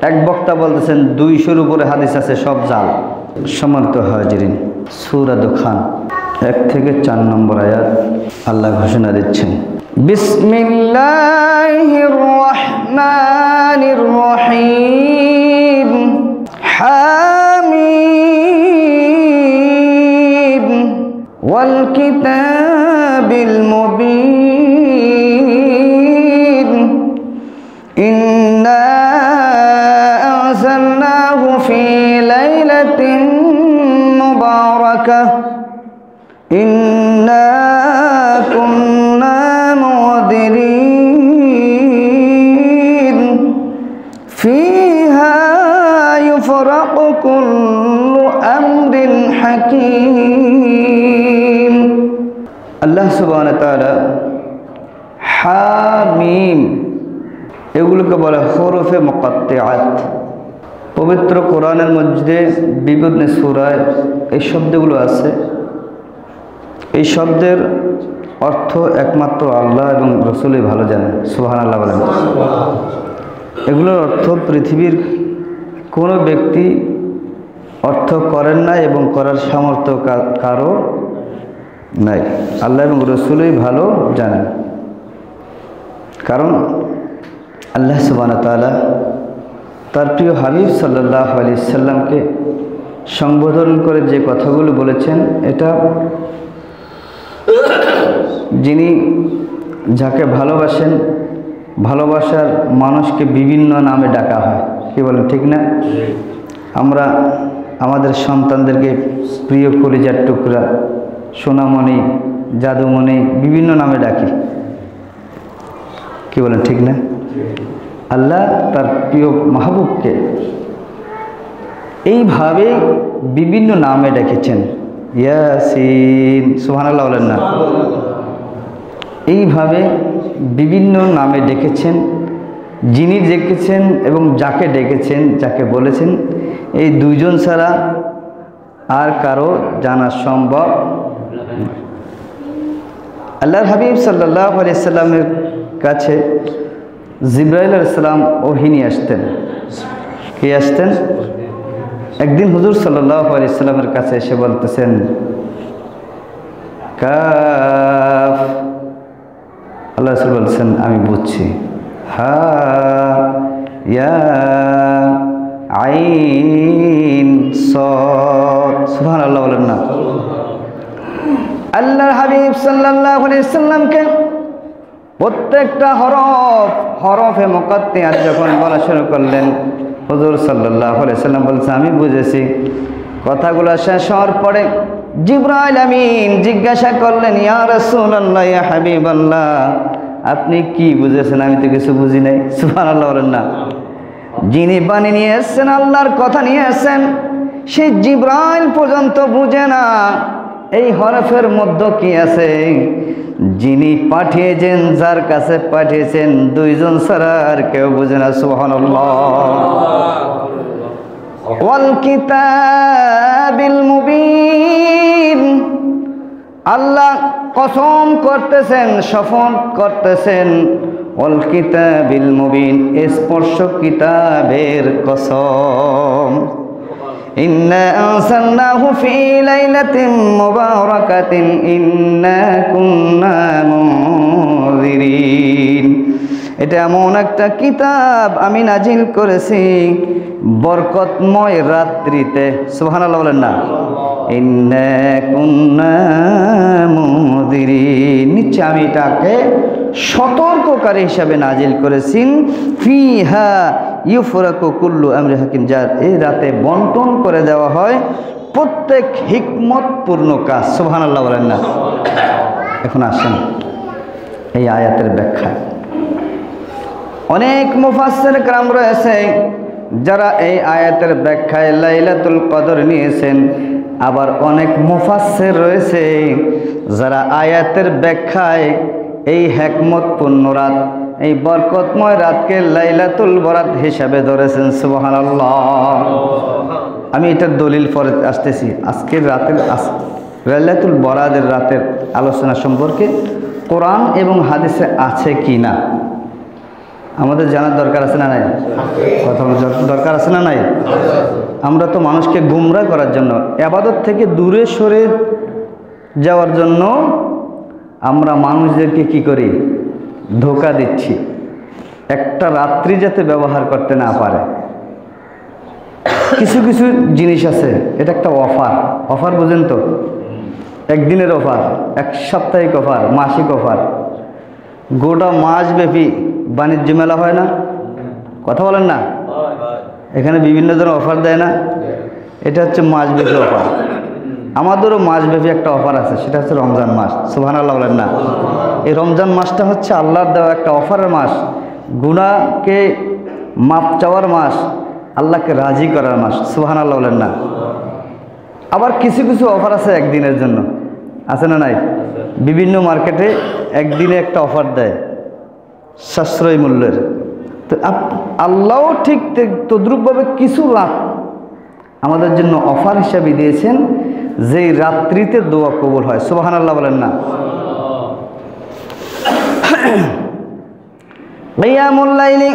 এক বক্তা বলতেছেন 200-এর উপরে হাদিস আছে, সব জাল। সম্মানিত হাজিরিন, সূরা দুখান 1 থেকে 4 নম্বর আয়াত আল্লাহ ঘোষণা দিচ্ছেন, বিসমিল্লাহির রহমানির রহিম, হামিম ওয়াল কিতাবিল মুবিন, ইন্না আনজালনাহু ফি লাইলাতিন মুবারাকাহ, ইন্না কুন্না মুদিরিন, ফিহা ইউফরাকু কুল্লু আমরিন হাকীম। আল্লাহ সুবহানাহু ওয়া তাআলা হামিম এগুলোকে বলে হরফে মুকাত্তিআত। পবিত্র কোরআনের মধ্যে বিভিন্ন সূরায় এই শব্দগুলো আছে। এই শব্দের অর্থ একমাত্র আল্লাহ এবং রাসূলই ভালো জানেন। সুবহানাল্লাহ বলেন। এগুলোর অর্থ পৃথিবীর কোনো ব্যক্তি অর্থ করেন না এবং করার সামর্থ্য কারো নাই। আল্লাহ এবং রাসূলই ভালো জানেন। কারণ আল্লাহ সুবহানাহু ওয়া তাআলা তার প্রিয় হাবিব সাল্লাল্লাহু আলাইহি সাল্লামকে সম্বোধন করে যে কথাগুলো বলেছেন, এটা যিনি যাকে ভালোবাসেন, ভালোবাসার মানুষকে বিভিন্ন নামে ডাকা হয়। কি বলেন, ঠিক না? আমরা আমাদের সন্তানদেরকে প্রিয় কলিজার টুকরা, সোনামণি, জাদুমণি বিভিন্ন নামে ডাকি। কি বলেন, ঠিক না? আল্লাহ তার প্রিয় মাহবুবকে এইভাবে বিভিন্ন নামে ডেকেছেন। ইয়াসিন, সুবহানাল্লাহ বলেন না? এইভাবে বিভিন্ন নামে ডেকেছেন। যিনি ডেকেছেন এবং যাকে ডেকেছেন, যাকে বলেছেন, এই দুইজন ছাড়া আর কারো জানা সম্ভব। আল্লাহর হাবিব সাল্লাল্লাহু আলাইহি সাল্লামের কাছে জিবরাইল আলাইহিস সালাম ওহী নিয়ে আসতেন। কে আসতেন? একদিন হুজুর সাল্লাল্লাহু আলাইহি সাল্লামের কাছে এসে বলতেছেন, কাফ। আল্লাহ রাসূল বলছেন, আমি বুঝছি। হা ইয়া আইন সাদ। সুবহানাল্লাহ বলেন না? আল্লাহর হাবিব সাল্লাল্লাহু আলাইহি সাল্লামকে প্রত্যেকটা হরফে মুকাত্তিআত যখন বলা শুরু করলেন, হুজুর সাল্লাল্লাহু আলাইহি সাল্লাম বলছেন, আমি বুঝেছি। কথাগুলো শেষ হওয়ার পরে জিবরাইল আমিন জিজ্ঞাসা করলেন, ইয়া রাসূলুল্লাহ, ইয়া হাবিবাল্লাহ, আপনি কি বুঝেছেন? আমি তো কিছু বুঝি নাই। সুবহানাল্লাহ বলেন না? যিনি বাণী নিয়ে এসেছেন, আল্লাহর কথা নিয়ে এসেছেন, সেই জিবরাইল পর্যন্ত বুঝে না এই হরফের মধ্যে কি আছে। যিনি পাঠিয়েছেন, যার কাছে পাঠিয়েছেন, দুইজন ছাড়া আর কেউ বুঝে না। সুবহানাল্লাহ। ওয়াল কিতাবিল মুবিন, আল্লাহ কসম করতেছেন, শপথ করতেছেন, ওয়াল কিতাবিল মুবিন, স্পষ্ট কিতাবের কসম। ইন্না আনসালনাহু ফি লাইলাতিন মুবারাকাতিন ইন্না কুন্না মুনজিরিন, এটা এমন একটা কিতাব আমি নাজিল করেছি বরকতময় রাত্রিতে। সুবহানাল্লাহ বলেন না? ইন্না কুন্না মুনজিরিন, নিশ্চয় আমি এটাকে সতর্ককারী হিসাবে নাজিল করেছি। ফিহা ইউফরাকু কুল্লু আমরি হাকিম, যার এই রাতে বন্টন করে দেওয়া হয় প্রত্যেক হিকমতপূর্ণ কাজ। সুবহানাল্লাহ বলেন না? এখন আসেন এই আয়াতের ব্যাখ্যা। অনেক মুফাসসির کرام রয়েছে যারা এই আয়াতের ব্যাখ্যায় লাইলাতুল কদর নিয়েছেন। আবার অনেক মুফাসসির রয়েছে যারা আয়াতের ব্যাখ্যায় এই হিকমতপূর্ণ রাত, এই বরকতময় রাতকে লাইলাতুল বরাত হিসাবে ধরেছেন। সুবহানাল্লাহ। আমি এটার দলিল পরে আসতেছি। আজকের রাতের লাইলাতুল বরাতের রাতের আলোচনা সম্পর্কে কোরআন এবং হাদিসে আছে কি না। আমাদের জানার দরকার আছে না নাই? কথা দরকার আছে না নাই? আমরা তো মানুষকে গুমরাহ করার জন্য, ইবাদত থেকে দূরে সরে যাওয়ার জন্য আমরা মানুষদেরকে কি করি? ধোঁকা দিচ্ছি, একটা রাত্রি যাতে ব্যবহার করতে না পারে। কিছু কিছু জিনিস আছে, এটা একটা অফার। অফার বুঝেন তো? একদিনের অফার, এক সাপ্তাহিক অফার, মাসিক অফার, গোটা মাসব্যাপী বাণিজ্য মেলা হয় না? কথা বলেন না? এখানে বিভিন্ন ধরনের অফার দেয় না? এটা হচ্ছে মাসব্যাপী অফার। আমাদেরও মাসব্যাপী একটা অফার আছে, সেটা হচ্ছে রমজান মাস। সুবহানাল্লাহ বলেন না? এই রমজান মাসটা হচ্ছে আল্লাহর দেওয়া একটা অফারের মাস, গুনাহকে মাপ চাওয়ার মাস, আল্লাহকে রাজি করার মাস। সুবহানাল্লাহ বলেন না? আবার কিছু কিছু অফার আছে একদিনের জন্য, আছে না নাই? বিভিন্ন মার্কেটে একদিনে একটা অফার দেয় সাশ্রয়ী মূল্যের। তো আল্লাহও ঠিক তদ্রুপভাবে কিছু রাত আমাদের জন্য অফার হিসাবে দিয়েছেন, যেই রাত্রিতে দোয়া কবুল হয়। সুবহানাল্লাহ বলেন না? কিয়ামুল লাইলি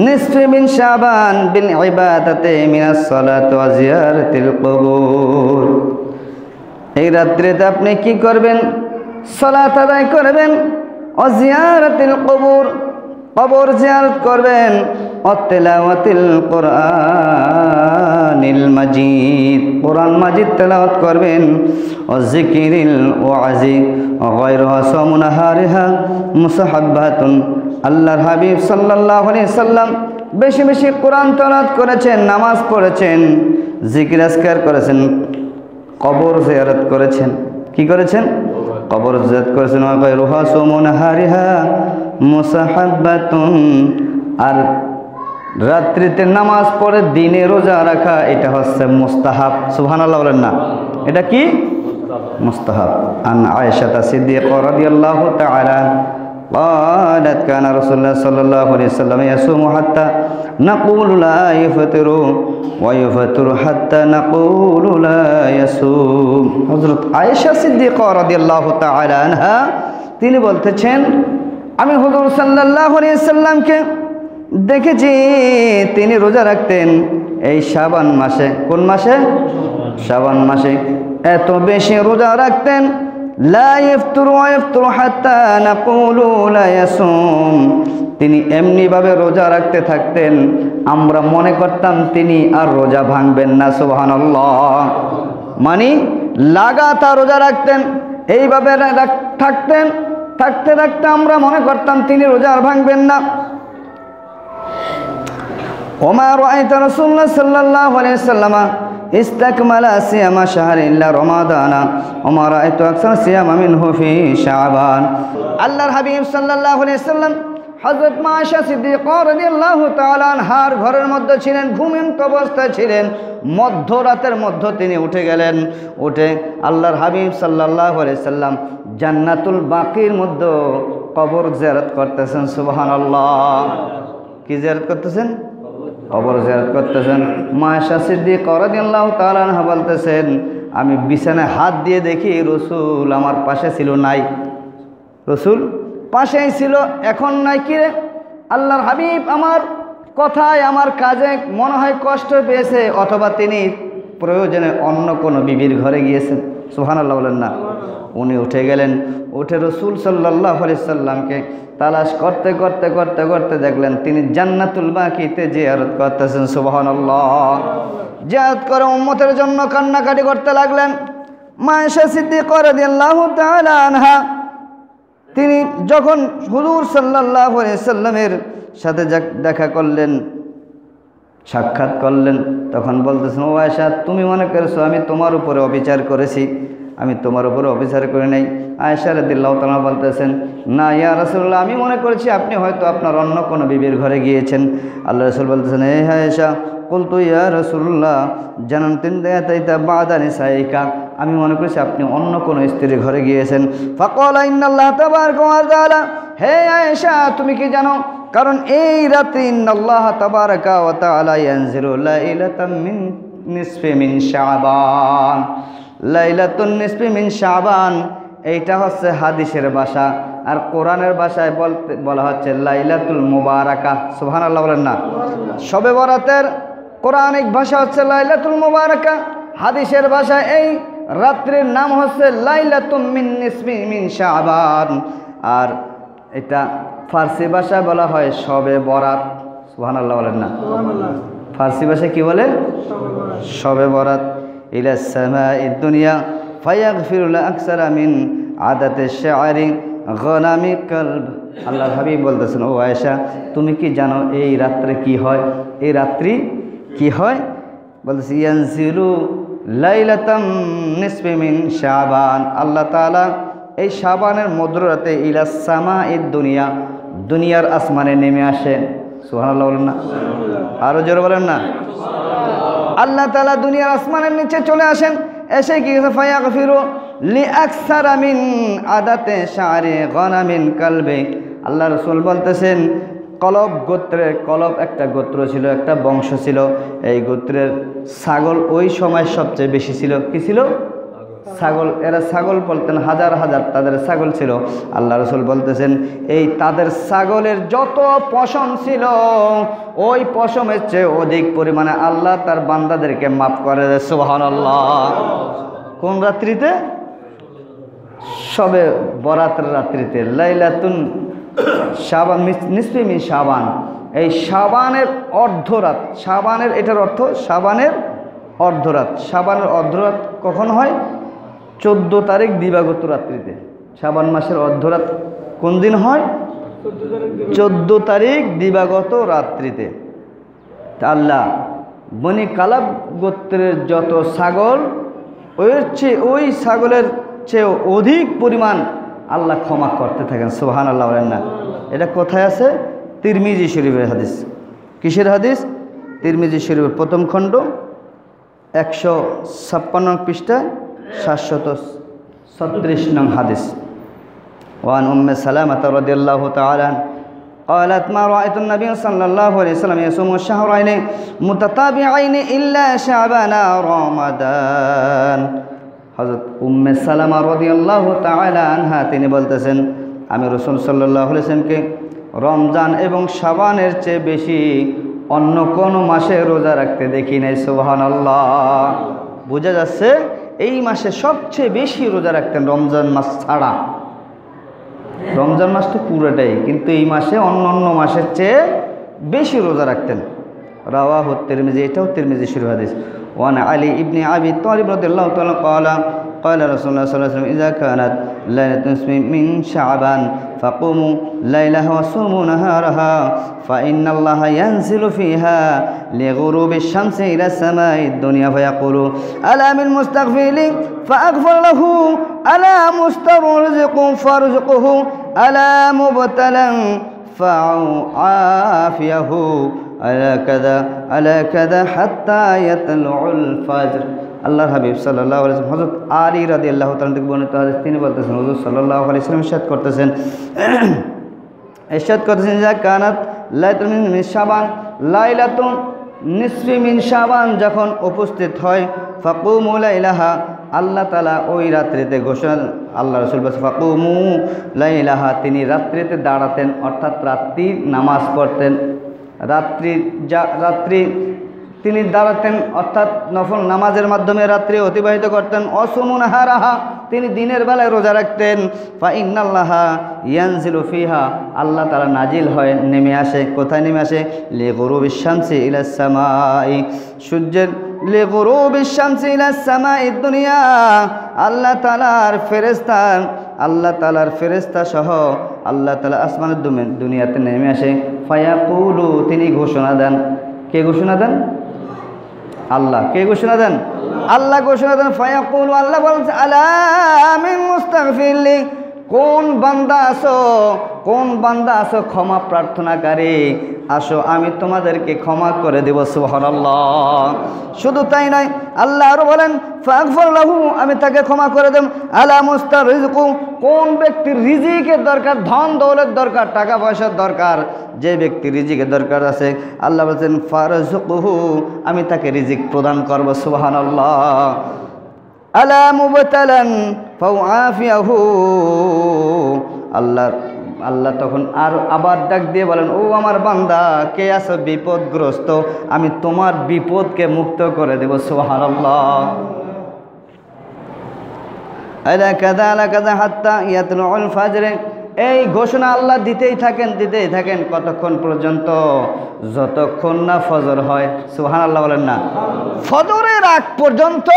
নিসফি মিন শাবান বিল ইবাদাতি মিনাস সালাতি ওয়া জিয়ারাতিল কুবুর। এই রাত্রিতে আপনি কি করবেন? সালাত আদায় করবেন, ওয়া জিয়ারাতিল কুবুর, কবর জিয়ারত করবেন, ওয়া তিলাওয়াতিল কুরআনিল মাজিদ, কোরআন মাজিদ তেলাওয়াত করবেন, ওয়া যিকরিল ওয়াজি গায়রুহা সামুনাহারিহা মুসাহাব্বাতুন। আল্লাহর হাবিব সাল্লাল্লাহু আলাইহি সাল্লাম বেশি বেশি কোরআন তেলাওয়াত করেছেন, নামাজ পড়েছেন, জিকির আজকার করেছেন, কবর জিয়ারত করেছেন। কি করেছেন? কবর জিয়ারত করেছেন। ওয়া গায়রুহা সামুনাহারিহা মুসাহাব্বাতুন। আর রাত্রিতে নামাজ পড়ে দিনে রোজা রাখা, এটা হচ্ছে মুস্তাহাব। সুবহানাল্লাহ বলেন না? এটা কি? মুস্তাহাব। আন আয়েশা সিদ্দিকা রাদিয়াল্লাহু তাআলা قالت كان رسول الله صلى الله عليه وسلم يصوم حتى نقول لا يفطر ويفطر حتى نقول لا يصوم। হযরত আয়েশা সিদ্দিকা রাদিয়াল্লাহু তাআলা আনহা তিনি বলতেছেন, আমি হুজুর সাল্লাল্লাহু আলাইহি সাল্লামকে দেখেছি তিনি রোজা রাখতেন এই শাবান মাসে। কোন মাসে? শাবান মাসে। এত বেশি রোজা রাখতেন, লা ইফতুরু ওয়া ইফতুরু হাত্তা নাকুলু লা ইয়াসুম। তিনি এমনিভাবে রোজা রাখতে থাকতেন, আমরা মনে করতাম তিনি আর রোজা ভাঙবেন না। সুবহানাল্লাহ। মানে লাগাতার রোজা রাখতেন, এইভাবে থাকতেন, থাকতে থাকতে আমরা মনে করতাম তিনি রোজা আর ভাঙবেন না। ওমা রাআইতা রাসূলুল্লাহ সাল্লাল্লাহু আলাইহি ওয়াসাল্লাম ইস্তাকমালা সিয়ামা শাহরি ইল্লা রমাদানা ওমা রাআইতু আকসার সিয়ামা মিনহু ফি শাবান। আল্লাহর হাবিব সাল্লাল্লাহু আলাইহি ওয়াসাল্লাম হযরত মা আয়েশা সিদ্দিকা রাদিয়াল্লাহু তাআলা আনহার ঘরের মধ্যে ছিলেন, ঘুমন্ত অবস্থায় ছিলেন। মধ্যরাতের মধ্যে তিনি উঠে গেলেন। উঠে আল্লাহর হাবিব সাল্লাল্লাহু আলাইহি সাল্লাম জান্নাতুল বাকির মধ্যে কবর জিয়ারত করতেছেন। সুবহানাল্লাহ। কি জিয়ারত করতেছেন? কবর জিয়ারত করতেছেন। মা আয়েশা সিদ্দিকা রাদিয়াল্লাহু তাআলা আনহা বলতেছেন, আমি বিছানায় হাত দিয়ে দেখি রসুল আমার পাশে ছিল, নাই। রসুল পাশেই ছিল, এখন নাই। কি রে? আল্লাহর হাবিব আমার কথায় আমার কাজে মনে হয় কষ্ট পেয়েছে, অথবা তিনি প্রয়োজনে অন্য কোনো বিবির ঘরে গিয়েছেন। সুবহানাল্লাহ বলেন না? উনি উঠে গেলেন। উঠে রসুল সাল্লাল্লাহু আলাইহি সাল্লামকে তালাশ করতে করতে করতে করতে দেখলেন তিনি জান্নাতুল বাকিতে জিয়ারত করতেছেন। সুবহানাল্লাহ। জিয়ারত করে উম্মতের জন্য কান্নাকাটি করতে লাগলেন। মা আয়েশা সিদ্দিকা রাদিয়াল্লাহু তাআলা আনহা তিনি যখন হুজুর সাল্লাল্লাহু আলাইহি সাল্লামের সাথে দেখা করলেন, সাক্ষাৎ করলেন, তখন বলতেছেন, ও আয়েশা, তুমি মনে করেছো আমি তোমার উপরে অবিচার করেছি? আমি তোমার উপরে অবিচার করে নাই। আয়েশা রাদিয়াল্লাহু তাআলা বলতেছেন, না ইয়া রাসূলুল্লাহ, আমি মনে করেছি আপনি হয়তো আপনার অন্য কোনো বিবির ঘরে গিয়েছেন। আল্লাহ রাসূল বলতেছেন, হে আয়েশা, কুলতু ইয়া রাসূলুল্লাহ জানানতিন দাতাইতা বাদা নিসাইকা, আমি মনে করেছি আপনি অন্য কোনো স্ত্রীর ঘরে গিয়েছেন। ফাকালা ইন্নাল্লাহ তাবারাকা ওয়া তাআলা, হে আয়েশা তুমি কি জানো? কারণ এই রাতে ইন্নাল্লাহ তাবারাকা ওয়া তাআলা ইয়ানজিলু লাইলাতাম মিন নিসফি মিন শাবান, লাইলাতুন নিসফি মিন শাবান, এইটা হচ্ছে হাদিসের ভাষা, আর কোরআনের ভাষায় বলা হচ্ছে লাইলাতুল মুবারাকা। সুবহানাল্লাহ বলেন না। শবে বরাতের কোরআনিক ভাষা হচ্ছে লাইলাতুল মুবারাকা, হাদিসের ভাষায় এই রাত্রির নাম হচ্ছে লাইলাতুম মিন নিসফি মিন শাবান, আর এটা ফার্সি ভাষায় বলা হয় শবে বরাত। সুবহানাল্লাহ বলেন না। ফার্সি ভাষায় কি বলে? শবে বরাত। ইলা সামাঈদ দুনিয়া ফায়াগফিরু লা আকসারা মিন আদাতি শা'রি গনামি কলব। আল্লাহর হাবিব বলতেছেন, ও আয়েশা তুমি কি জানো এই রাত্রে কি হয়? এই রাত্রি কি হয়? বলতেছে ইয়ানজিলু লাইলাতাম নিসফি মিন শাবান, আল্লাহ তাআলা এই শাবানের মধ্যরাতে ইলা সামাঈদ দুনিয়া, দুনিয়ার আসমানে নেমে আসেন। সুবহানাল্লাহ বলেন না। আরো জোরে বলেন না। আল্লাহ তাআলা দুনিয়ার আসমানের নিচে চলে আসেন, এসে কি ফায়াগফিরু লিআকসারা মিন আদাতে শা'রি গনামিন কলবে। আল্লাহ রাসূল বলতেছেন কলব গোত্রের, কলব একটা গোত্র ছিল, একটা বংশ ছিল, এই গোত্রের ছাগল ওই সময় সবচেয়ে বেশি ছিল। কি ছিল? ছাগল। এরা ছাগল বলতেন, হাজার হাজার তাদের ছাগল ছিল। আল্লাহ রাসূল বলতেছেন এই তাদের ছাগলের যত পশম ছিল ওই পশমের চেয়ে অধিক পরিমাণে আল্লাহ তার বান্দাদেরকে মাফ করে দেয়। সুবহানাল্লাহ। কোন রাত্রিতে? শবে বরাতের রাত্রিতে, লাইলাতুন শাবান নিসফি মিন শাবান। এই শাবানের অর্ধরাত, শাবানের এটার অর্থ শাবানের অর্ধরাত। শাবানের অর্ধরাত কখন হয়? 14 তারিখ দিবাগত রাত্রিতে। শাবান মাসের অর্ধরাত কোন দিন হয়? 14 তারিখ দিবাগত রাত্রিতে। আল্লাহ বনি কালাব গোত্রের যত ছাগল ওই ছাগলের চেয়ে অধিক পরিমাণ আল্লাহ ক্ষমা করতে থাকেন। সুবহানাল্লাহ বলেন না। এটা কোথায় আছে? তিরমিজি শরীফের হাদিস। কিসের হাদিস? তিরমিজি শরীফের প্রথম খণ্ড 156 পৃষ্ঠা 736 নং হাদিস। ওয়ান উম্মে সালামা রাদিয়াল্লাহু তাআলা قالت ما رأيت النبي صلى الله عليه وسلم يصوم الشهرين متتابعين إلا شعبان رمضان। হযরত উম্মে সালামা রাদিয়াল্লাহু তাআলা আনহা তিনি বলতেছেন আমি রাসূল সাল্লাল্লাহু আলাইহি ওয়াসাল্লামকে রমজান এবং শাবানের চেয়ে বেশি অন্য কোন মাসে রোজা রাখতে দেখি নাই। সুবহানাল্লাহ। বোঝা যাচ্ছে এই মাসে সবচেয়ে বেশি রোজা রাখতেন রমজান মাস ছাড়া। রমজান মাস তো পুরোটাই, কিন্তু এই মাসে অন্য মাসের চেয়ে বেশি রোজা রাখতেন। রাওয়াহু তিরমিজি, এটাও তিরমিজি শরীফ হাদিস। ওয়ান আলী ইবনে আবি তালিব রাদিয়াল্লাহু তাআলা قال رسول الله صلى الله عليه وسلم إذا كانت ليلة نصف من شعبان فقوموا ليلها وصوموا نهارها فإن الله ينزل فيها لغروب الشمس إلى السماء الدنيا فيقول ألا من مستغفر لي فأغفر له ألا مسترزق فارزقه ألا مبتلا فعافيه ألا كذا حتى يطلع الفجر। আল্লাহর হাবিব সাল্লাল্লাহু আলাইহি ওয়াসাল্লাম হযরত আলী রাদিয়াল্লাহু তাআলা থেকে বর্ণিত হাদিস তিনি বলতেছেন হুজুর সাল্লাল্লাহু আলাইহি ওয়াসাল্লাম ইরশাদ করতেছেন যা কানাত লাইলাতুন মিন শাবান, লাইলাতুন নিসফি মিন শাবান যখন উপস্থিত হয় ফাকুমু লাইলাহা, আল্লাহ তাআলা ওই রাত্রিতে ঘোষণা, আল্লাহ রাসূল বলেছেন ফাকুমু লাইলাহা, তিনি রাত্রিতে দাঁড়াতেন, অর্থাৎ রাত্রি নামাজ পড়তেন। রাত্রি তিনি দাঁড়াতেন, অর্থাৎ নফল নামাজের মাধ্যমে রাত্রি অতিবাহিত করতেন। অসুমু নাহারাহা, তিনি দিনের বেলায় রোজা রাখতেন। ফা ইন্নাল্লাহা ইয়ানজিলু ফিহা, আল্লাহ তাআলা নাজিল হয়, নেমে আসে। কোথায় নেমে আসে? লিগুরুবিশ শামসি ইলাস সামাই, সূর্যের লিগুরুবিশ শামসি ইলাস সামাই দুনিয়া, আল্লাহ তাআলার ফেরেশতা সহ আল্লাহ তাআলা আসমানের দুনিয়াতে নেমে আসে। ফায়াকুলু, তিনি ঘোষণা দেন। কে ঘোষণা দেন? আল্লাহ। কে ঘোষণা দেন? আল্লাহ ঘোষণা দেন। ফায়াকুলু, আল্লাহ বলছে আলা মিন মুস্তাগফিরলি, কোন বান্দা আছো ক্ষমা প্রার্থনাকারী, আসো আমি তোমাদেরকে ক্ষমা করে দেব। সুবহানাল্লাহ। শুধু তাই নয়, আল্লাহ আরো বলেন ফাগফির লাহু, আমি তাকে ক্ষমা করে দেব। আলা মুস্তারিজকু, কোন ব্যক্তির রিজিকের দরকার, ধন দৌলত দরকার, টাকা পয়সার দরকার, যে ব্যক্তির রিজিকের দরকার আছে আল্লাহ বলেন ফারজুকুহু, আমি তাকে রিজিক প্রদান করব। সুবহানাল্লাহ। আলা মুবতালান ফাউআফিয়াহু, আল্লাহ তখন আবার ডাক দিয়ে বলেন, ও আমার বান্দা, কে আছো বিপদগ্রস্ত, আমি তোমার বিপদকে মুক্ত করে দেব। সুবহানাল্লাহ। আলা কাযা আলা কাযা হাত্তা ইয়াতলুল ফাজর, এই ঘোষণা আল্লাহ দিতেই থাকেন কতক্ষণ পর্যন্ত? যতক্ষণ না ফজর হয়। সুবহানাল্লাহ বলেন না? ফজরের আগ পর্যন্ত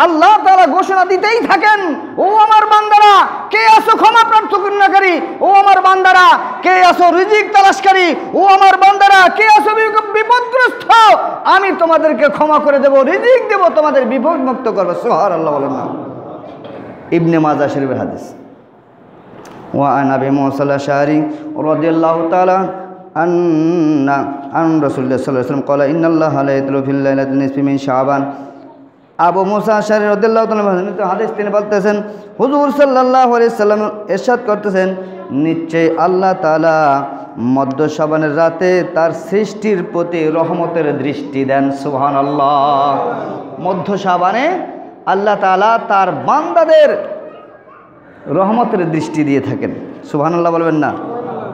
আল্লাহ তাআলা ঘোষণা দিতেই থাকেন, ও আমার বান্দারা, কে আছো ক্ষমা প্রার্থনাকারী, ও আমার বান্দারা কে আছো রিজিক তালাশকারী, ও আমার বান্দারা কে আছো বিপদগ্রস্ত, আমি তোমাদেরকে ক্ষমা করে দেব, রিজিক দেব, তোমাদের বিপদ মুক্ত করব। সুবহানাল্লাহ বলেন না? ইবনে মাজাহ শরীফের হাদিস। وعن أبي موسى الأشعري رضي الله تعالى عن رسول الله صلى الله عليه وسلم قال إن الله لا يطلع في الليلة النصف من شعبان। আবু মুসা আশআরী রাদিয়াল্লাহু তাআলা হাদিস তিনি বলতেছেন, হুজুর সাল্লাল্লাহু আলাইহি সাল্লাম ইরশাদ করতেছেন, নিশ্চয়ই আল্লাহ তাআলা মধ্য শাবানের রাতে তার সৃষ্টির প্রতি রহমতের দৃষ্টি দেন। সুবহানাল্লাহ। মধ্য শাবানে আল্লাহ তাআলা তার বান্দাদের রহমতের দৃষ্টি দিয়ে থাকেন। সুবহানাল্লাহ বলবেন না?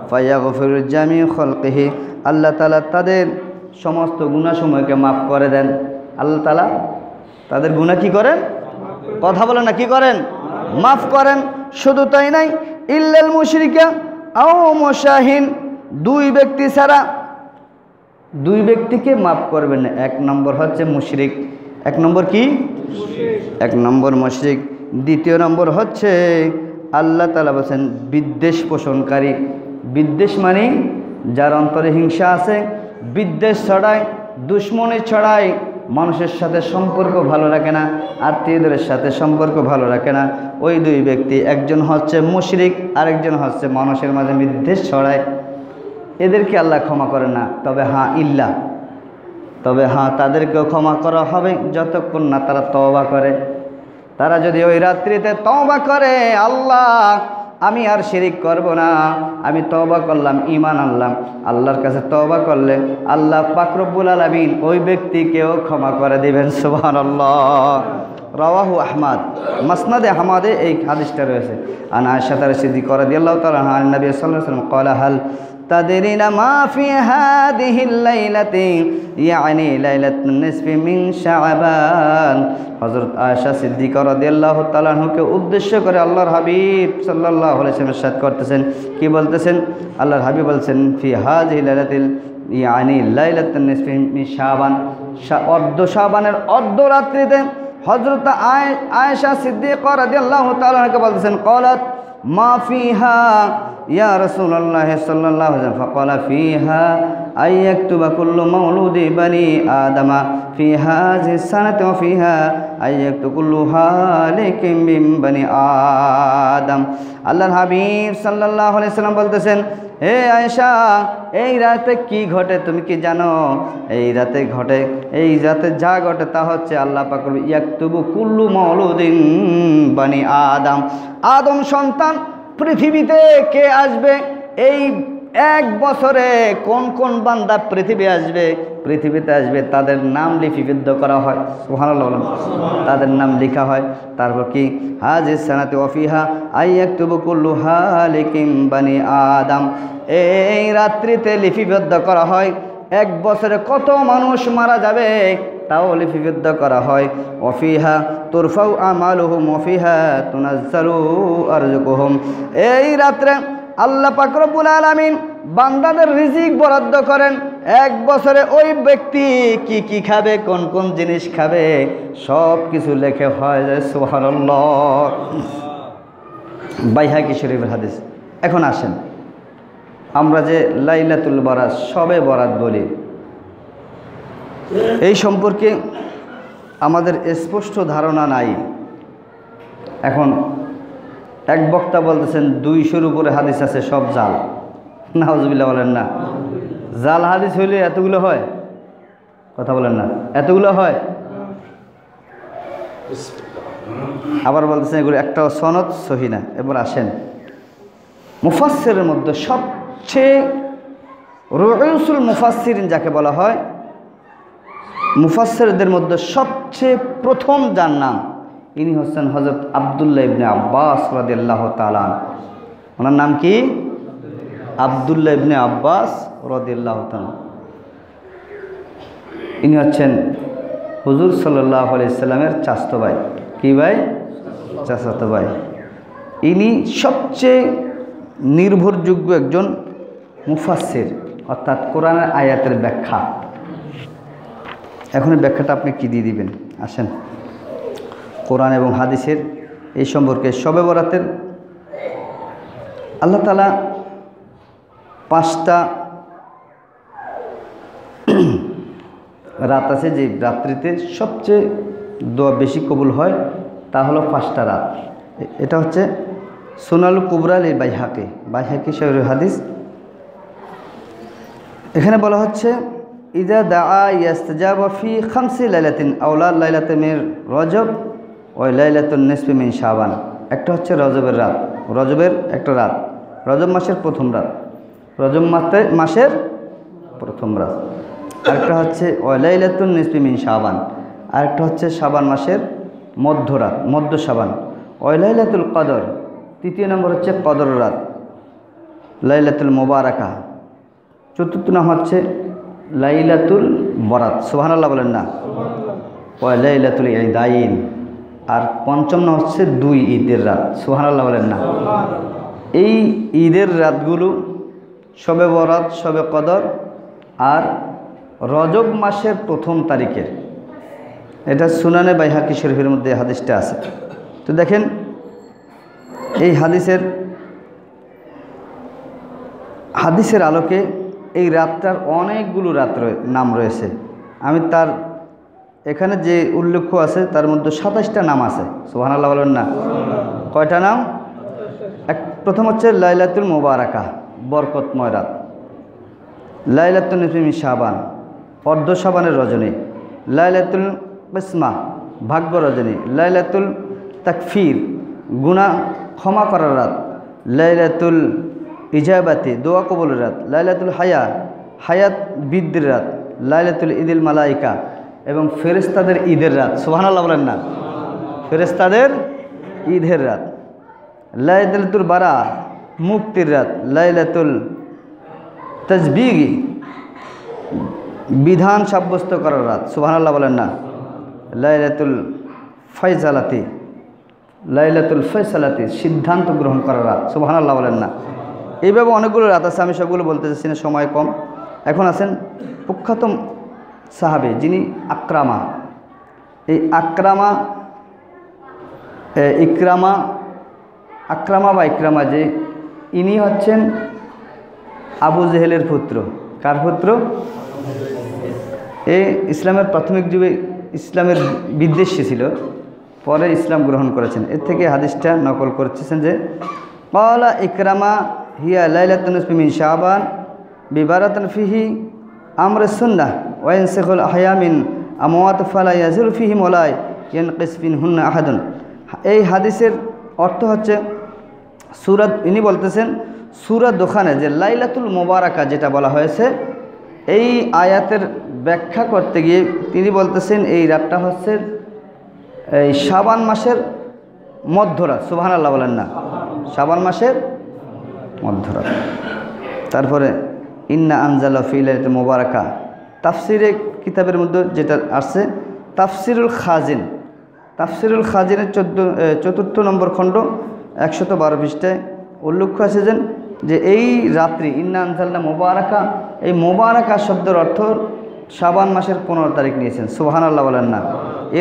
ফায়াগফিরু জামিউ খালকিহি, আল্লাহ তাআলা তাদের সমস্ত গুনাহসমূহকে মাফ করে দেন। আল্লাহ তাআলা তাদের গুনাহ কি করেন? কথা বলেন না, কি করেন? মাফ করেন। শুধু তাই নাই, ইল্লাল মুশরিকা আও মুশাহিন, দুই ব্যক্তি ছাড়া, দুই ব্যক্তিকে মাফ করবেন না। এক নম্বর হচ্ছে মুশরিক। এক নম্বর কি? এক নম্বর মুশরিক। দ্বিতীয় নম্বর হচ্ছে আল্লাহ তাআলা বলেন বিদ্বেষ পোষণকারী। বিদ্বেষ মানে যার অন্তরে হিংসা আছে, বিদ্বেষ ছড়ায়, দুশ্মনী ছড়ায়, মানুষের সাথে সম্পর্ক ভালো রাখে না, আত্মীয়দের সাথে সম্পর্ক ভালো রাখে না, ওই দুই ব্যক্তি, একজন হচ্ছে মুশরিক, আরেকজন হচ্ছে মানুষের মাঝে বিদ্বেষ ছড়ায়। এদেরকে আল্লাহ ক্ষমা করে না। তবে হ্যাঁ তাদেরকেও ক্ষমা করা হবে যতক্ষণ না তারা তওবা করে। তারা যদি ওই রাত্রিতে তওবা করে, আল্লাহ আমি আর শিরিক করব না, আমি তওবা করলাম, ঈমান আনলাম, আল্লাহর কাছে তওবা করলে আল্লাহ পাক রব্বুল আলামিন ওই ব্যক্তিকেও ক্ষমা করে দিবেন। সুবহানাল্লাহ। রাওয়াহু আহমদ, মাসনাদে আহমদে এই হাদিসটা রয়েছে। আন আয়েশা সিদ্দিকা রাদিয়াল্লাহু তাআলা আনহা নবী সাল্লাল্লাহু আলাইহি ওয়াসাল্লাম ক্বালা হাল তাদরিনা মা ফি হাদিহিল লাইলাতি ইয়ানি লাইলাতুন নিসফি মিন শাবান। হযরত আয়েশা সিদ্দিকা রাদিয়াল্লাহু তাআলা আনহাকে উদ্দেশ্য করে আল্লাহর হাবিব সাল্লাল্লাহু আলাইহি ওয়াসাল্লাম ইরশাদ করতেছেন, কি বলতেছেন? আল্লাহর হাবিব বলছেন, ফি হাযিহি লাইলাতিল ইয়ানি লাইলাতুন নিসফি মিন শাবান, অর্ধ শাবানের অর্ধ রাত্রিতে হযরত আয়েশা সিদ্দিকা রাদিয়াল্লাহু তাআলা আনহাকে বলতেছেন, ক্বালাত মা ফিহা ইয়া রাসূলুল্লাহ সাল্লাল্লাহু আলাইহি ওয়াসাল্লাম, ফাকালা ফিহা আইয়াকতুবা কুল্লু মাউলুদি বানি আদামা ফি হাযিহি সানাতি ওয়া ফিহা আইয়াকতু কুল্লু হালিকিম মিন বানি আদম। আল্লাহর হাবিব সাল্লাল্লাহু আলাইহি ওয়াসাল্লাম বলতেছেন, হে আয়েশা, এই রাতে কি ঘটে তুমি কি জানো? এই রাতে যা ঘটে তা হচ্ছে আল্লাহ পাক ইয়াকতুবু কুল্লু মাউলুদিন বানি আদম, আদম সন্তান পৃথিবীতে কে আসবে, এই এক বছরে কোন কোন বান্দা পৃথিবীতে আসবে তাদের নাম লিপিবদ্ধ করা হয়। সুবহানাল্লাহ, তাদের নাম লেখা হয়। তারপর কি হাযিহি সানাতি ওয়া ফিহা আইয়াকতুবু কুল্লু হালিকিম বানি আদম, এই রাত্রিতে লিপিবদ্ধ করা হয় এক বছরে কত মানুষ মারা যাবে তাও লিপিবদ্ধ করা হয়। ওয়া ফিহা তুরফাউ আমালুহুম ওয়া ফিহা তুনাজ্জালু আরজুকুহুম, এই রাত্রে আল্লাহ পাক রব্বুল আলামিন বান্দাদের রিজিক বরাদ্দ করেন। এক বছরে ওই ব্যক্তি কি কি খাবে, কোন কোন জিনিস খাবে, সব কিছু লেখা হয় যায়। সুবহানাল্লাহ। বাইহাকি শরীফের হাদিস। এখন আসেন, আমরা যে লাইলাতুল বারাত, শবে বরাত বলি, এই সম্পর্কে আমাদের স্পষ্ট ধারণা নাই। এখন এক বক্তা বলতেছেন 200-র উপরে হাদিস আছে, সব জাল। নাউজুবিল্লাহ বলেন না? জাল হাদিস হইলে এতগুলো হয়? কথা বলেন না, এতগুলো হয়? আবার বলতেছেন এগুলো একটাও সনদ সহি না। এবার আসেন, মুফাসসিরের মধ্যে সবচেয়ে রুউসুল মুফাসসিরিন যাকে বলা হয়, মুফাসসিরদের মধ্যে সবচেয়ে প্রথম যার নাম ইনি হচ্ছেন হযরত আব্দুল্লাহ ইবনে আব্বাস রাদিয়াল্লাহু তাআলা। ওনার নাম কি? আব্দুল্লাহ ইবনে আব্বাস রাদিয়াল্লাহু তাআলা। ইনি হচ্ছেন হুজুর সাল্লাল্লাহু আলাইহি সাল্লামের চাচাতো ভাই। কি ভাই? চাচাতো ভাই। ইনি সবচেয়ে নির্ভরযোগ্য একজন মুফাসসির, অর্থাৎ কোরআনের আয়াতের ব্যাখ্যা। এখন এই ব্যাখ্যাটা আপনি কি দিয়ে দিবেন? আসেন, কোরআন এবং হাদিসের এই সম্পর্কে শবে বরাতের আল্লাহ তাআলা 5টা রাত আছে, যে রাত্রিতে সবচেয়ে দোয়া বেশি কবুল হয় তা হলো 5টা রাত। এটা হচ্ছে সুনানুল কুবরা লিল বাইহাকি, বাইহাকি শরীফের হাদিস। এখানে বলা হচ্ছে ইজা দাআ ইয়াস্তাজাবু ফি খামসি লাইলাতিন আওলা লাইলাতুন মিন রজব ওয়া লাইলাতুন নিসফি মিন শাবান। একটা হচ্ছে রজবের রাত, রজবের একটা রাত, রজব মাসের প্রথম রাত, রজব মাসের প্রথম রাত। আরেকটা হচ্ছে ওয়া লাইলাতুন নিসফি মিন শাবান, আরেকটা হচ্ছে শাবান মাসের মধ্যরাত, মধ্য শাবান। ওয়া লাইলাতুল কদর, তৃতীয় নম্বর হচ্ছে কদর রাত, লাইলাতুল মুবারাকা। চতুর্থ নাম হচ্ছে লাইলাতুল বরাত, সুবহানাল্লাহ বলেন না। ওয়া লাইলাতুল ঈদাইন, আর পঞ্চম নাম হচ্ছে 2 ঈদের রাত, সুবহানাল্লাহ বলেন না। এই ঈদের রাতগুলো শবে বরাত, শবে কদর আর রজব মাসের প্রথম তারিখের। এটা সুনানে বাইহাকি শরীফের মধ্যে হাদিসটা আছে। তো দেখেন এই হাদিসের আলোকে এই রাতটার অনেকগুলো নাম রয়েছে। আমি তার এখানে যে উল্লেখ আছে তার মধ্যে 27টা নাম আছে, সুবহানাল্লাহ বলেন না। কয়টা নাম? প্রথম হচ্ছে লাইলাতুল মুবারাকা, বরকতময় রাত। লাইলাতুল নিসফি মিন শাবান, অর্ধ শাবানের রজনী। লাইলাতুল কিসমা, ভাগ্য রজনী। লাইলাতুল তাকফির, গুনাহ ক্ষমা করার রাত। লাইলাতুল ইজাবাতি, দোয়া কবুলের রাত। লাইলাতুল হায়াত বৃদ্ধির রাত। লাইলাতুল ঈদুল মালাইকা, এবং ফেরেশতাদের ঈদের রাত, সুবহানাল্লাহ বলেন না। ফেরেশতাদের ঈদের রাত। লাইলাতুল বারা, মুক্তির রাত। লাইলাতুল তাজবিগি, বিধান সাব্যস্ত করার রাত, সুবহানাল্লাহ বলেন না। লাইলাতুল ফায়সালাতি, লাইলাতুল ফায়সালাতি, সিদ্ধান্ত গ্রহণ করার রাত, সুবহানাল্লাহ বলেন না। এইভাবে অনেকগুলো রাত আছে, আমি সবগুলো বলতে চাচ্ছি না, সময় কম। এখন আছেন প্রখ্যাত সাহাবী যিনি আকরামা। এই ইকরামা যে ইনি হচ্ছেন আবু জেহেলের পুত্র। কার পুত্র? এই ইসলামের প্রাথমিক যুগে ইসলামের বিদ্বেষী ছিল, পরে ইসলাম গ্রহণ করেছেন। এর থেকে হাদিসটা নকল করতেছেন যে ক্বালা ইকরামা হিয়া লাইলাতুন নিসফি মিন শাবান বিবারাতান ফিহি আমর সুন্নাহ ওয়া ইনসাকুল আহয়া মিন আমওয়াত ফালা ইয়াজুল ফিহি ওয়ালা ইয়ানকিস মিনহুন্না আহাদুন। এই হাদিসের অর্থ হচ্ছে ইনি বলতেছেন সূরা দোখানে যে লাইলাতুল মুবারাকা যেটা বলা হয়েছে, এই আয়াতের ব্যাখ্যা করতে গিয়ে তিনি বলতেছেন এই রাতটা হচ্ছে এই শাবান মাসের মধ্যরাত, সুবহানাল্লাহ বলেন না। শাবান মাসের মধ্যরাত। তারপরে ইন্না আনজালা ফি লাইলাতুল মুবারাকা, তাফসিরে কিতাবের মধ্যে যেটা আসছে তাফসিরুল খাজিনের 4th নম্বর খণ্ড 112 পৃষ্ঠায় উল্লেখ আছে যে এই রাত্রি ইন্না আনজালনা মুবারাকা, এই মুবারাকা শব্দের অর্থ শাবান মাসের 15 তারিখ নিয়েছেন, সুবহানাল্লাহ বলেন না।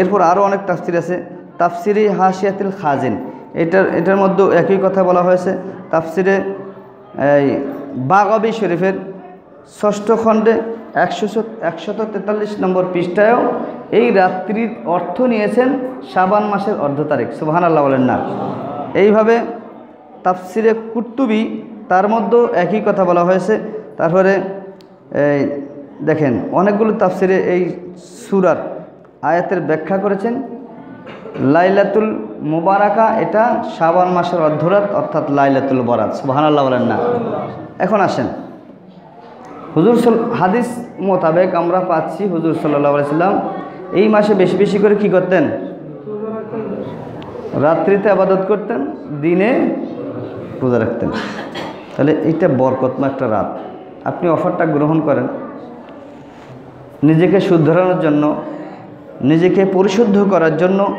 এরপর আরও অনেক তাফসির আছে, তাফসিরে হাসিয়াতুল খাজিন, এটার মধ্যে একই কথা বলা হয়েছে। তাফসিরে বাগাবী শরীফের 6ষ্ঠ খণ্ডে 143 নম্বর পৃষ্ঠায়ও এই রাত্রির অর্থ নিয়েছেন শাবান মাসের অর্ধ তারিখ, সুবহানাল্লাহ বলেন না। এইভাবে তাফসিরে কুরতুবী, তার মধ্যেও একই কথা বলা হয়েছে। তারপরে দেখেন অনেকগুলো তাফসিরে এই সূরার আয়াতের ব্যাখ্যা করেছেন। লাইলাতুল মুবারাকা এটা শাবান মাসের অর্ধরাত, অর্থাৎ লাইলাতুল বরাত, সুবহানাল্লাহ বলেন না। এখন আসেন হুজুর হাদিস মোতাবেক আমরা পাচ্ছি হুজুর সাল্লাল্লাহু আলাইহি সাল্লাম এই মাসে বেশি বেশি করে কি করতেন? রাত্রিতে আবাদত করতেন, দিনে রোজা রাখতেন। তাহলে এইটা বরকতময় একটা রাত। আপনি অফারটা গ্রহণ করেন নিজেকে শুধরানোর জন্য, নিজেকে পরিশুদ্ধ করার জন্য,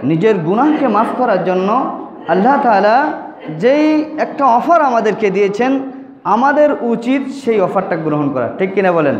নিজের গুনাহকে মাফ করার জন্য। আল্লাহ তাআলা যেই একটা অফার আমাদেরকে দিয়েছেন, আমাদের উচিত সেই অফারটা গ্রহণ করা। ঠিক কিনা বলেন?